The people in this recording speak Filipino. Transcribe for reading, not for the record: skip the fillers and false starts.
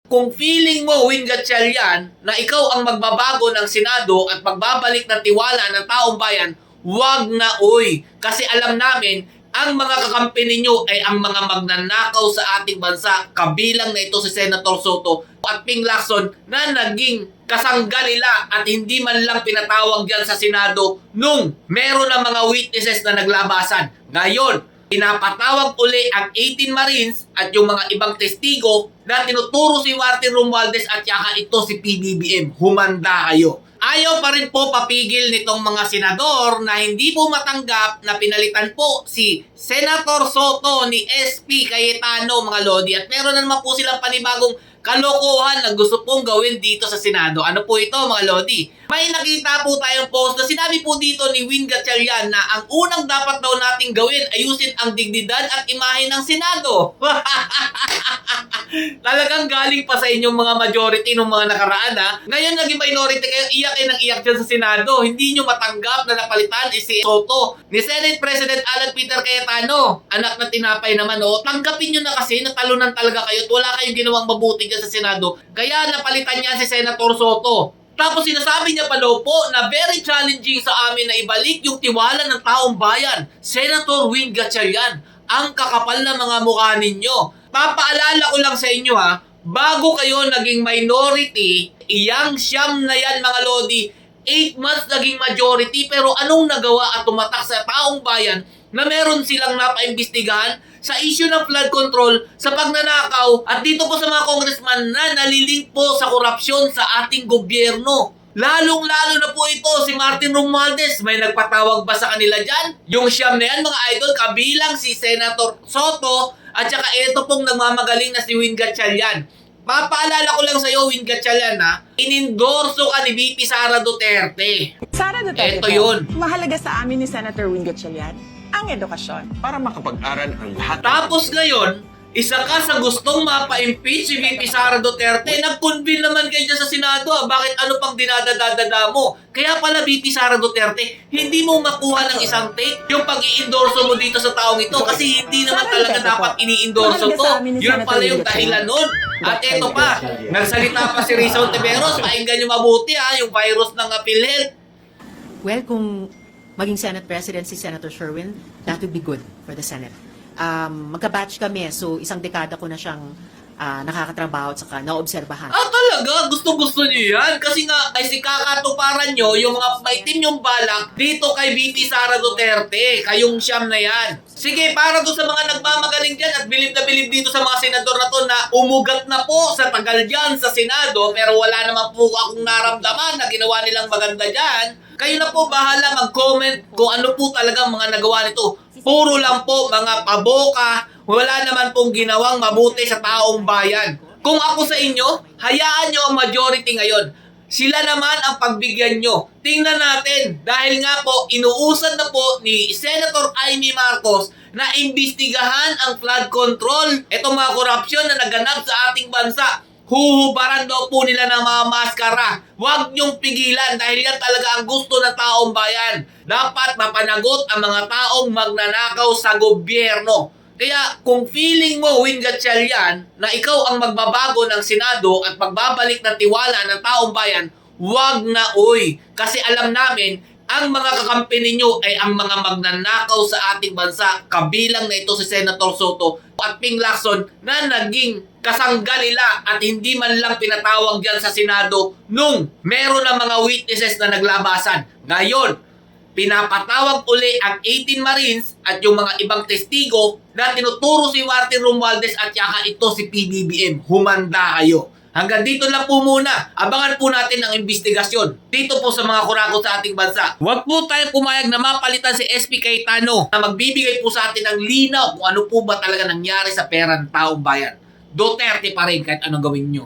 Kung feeling mo, Win Gatchalian, na ikaw ang magbabago ng Senado at magbabalik ng tiwala ng taong bayan, wag na uy. Kasi alam namin, ang mga kakampi ninyo ay ang mga magnanakaw sa ating bansa. Kabilang na ito si Senator Soto at Ping Lacson na naging kasangga nila at hindi man lang pinatawag dyan sa Senado nung meron ng mga witnesses na naglabasan. Ngayon, pinapatawag uli ang 18 Marines at yung mga ibang testigo na tinuturo si Martin Romualdez at saka ito si PBBM. Humanda kayo. Ayaw pa rin po papigil nitong mga senador na hindi po matanggap na pinalitan po si Senator Soto ni SP Cayetano, mga lodi. At meron na naman po silang panibagong kalokohan na gusto pong gawin dito sa Senado. Ano po ito, mga lodi? May nakita po tayong post na sinabi po dito ni Win Gatchalian na ang unang dapat daw nating gawin, ayusin ang dignidad at imahe ng Senado. Talagang galing pa sa inyong mga majority nung mga nakaraan, ha? Ngayon naging minority kayo, iyak kayo ng iyak dyan sa Senado. Hindi nyo matanggap na napalitan si Soto ni Senate President Alan Peter Cayetano. Anak na tinapay naman, oh. Tanggapin nyo na kasi, natalunan talaga kayo at wala kayong ginawang mabuti dyan sa Senado. Kaya napalitan niya si Senator Soto. Tapos sinasabi niya pa daw po na very challenging sa amin na ibalik yung tiwala ng taong bayan. Senator Win Gatchalian, ang kakapal na mga mukha ninyo. Papaalala ko lang sa inyo, ha, bago kayo naging minority, iyang siyam na yan, mga lodi, 8 months naging majority, pero anong nagawa at tumatak sa taong bayan na meron silang napaimbestigahan sa issue ng flood control, sa pagnanakaw, at dito po sa mga congressman na nalilink po sa korupsyon sa ating gobyerno. Lalong-lalo na po ito si Martin Romualdez. May nagpatawag ba sa kanila dyan? Yung siyam na yan, mga idol, kabilang si Senator Soto at saka ito pong nagmamagaling na si Win Gatchalian. Papaalala ko lang sa iyo, Win Gatchalian, ha? Inendorso ka ni VP Sara Duterte. Sara Duterte Ito po, yun. mahalaga sa amin ni Senator Win Gatchalian ang edukasyon. Para makapag-aral ang lahat. Tapos ngayon, isa ka sa gustong mapa-impeach si VP Sara Duterte. Nag-convene naman kayo dyan sa Senado, ha? Bakit ano pang dinadadadada mo? Kaya pala VP Sara Duterte, hindi mo makuha ng isang take yung pag-i-endorso mo dito sa taong ito kasi hindi naman Sara talaga Duterte dapat po, ini-endorso mahalaga to. sa amin ni Yun Senator pala yung Win Gatchalian. dahilan nun. At eto pa, nagsalita pa si Rizal Tiveros, pakinggan nyo mabuti, ha, yung virus ng PhilHealth. Well, kung maging Senate President si Senator Sherwin, that would be good for the Senate. Magka-batch kami, so isang dekada ko na siyang nakakatrabaho at saka naobserbahan. Talaga? Gusto-gusto niyo yan? Kasi nga, ay si kakatuparan nyo, yung mga maitim yung balak, dito kay VP Sara Duterte, kayong siyam na yan. Sige, para doon sa mga nagmamagaling dyan at bilib na bilib dito sa mga senador na to na umugat na po sa tagal dyan sa Senado, pero wala naman po akong naramdaman na ginawa nilang maganda dyan. Kayo na po bahala mag-comment kung ano po talagang mga nagawa nito. Puro lang po mga paboka, wala naman pong ginawang mabuti sa taong bayan. Kung ako sa inyo, hayaan nyo ang majority ngayon. Sila naman ang pagbigyan nyo. Tingnan natin, dahil nga po, inuusad na po ni Senator Amy Marcos na imbestigahan ang flood control. Itong mga korupsyon na naganap sa ating bansa. Huhubaran daw po nila ng mga maskara. Huwag niyong pigilan dahil yan talaga ang gusto ng taong bayan. Dapat mapanagot ang mga taong magnanakaw sa gobyerno. Kaya kung feeling mo, Win Gatchalian, na ikaw ang magbabago ng Senado at magbabalik ng tiwala ng taong bayan, wag na uy. Kasi alam namin, ang mga kakampi ninyo ay ang mga magnanakaw sa ating bansa. Kabilang na ito si Senator Soto at Ping Lacson na naging kasangga nila at hindi man lang pinatawag dyan sa Senado nung meron ng mga witnesses na naglabasan. Ngayon, pinapatawag uli ang 18 Marines at yung mga ibang testigo na tinuturo si Martin Romualdez at saka ito si PBBM. Humanda kayo. Hanggang dito lang po muna. Abangan po natin ang investigasyon dito po sa mga kurakot sa ating bansa. Huwag po tayong pumayag na mapalitan si SP Cayetano na magbibigay po sa atin ng linaw kung ano po ba talaga nangyari sa pera ng taong bayan. Duterte pa rin kahit anong gawin nyo.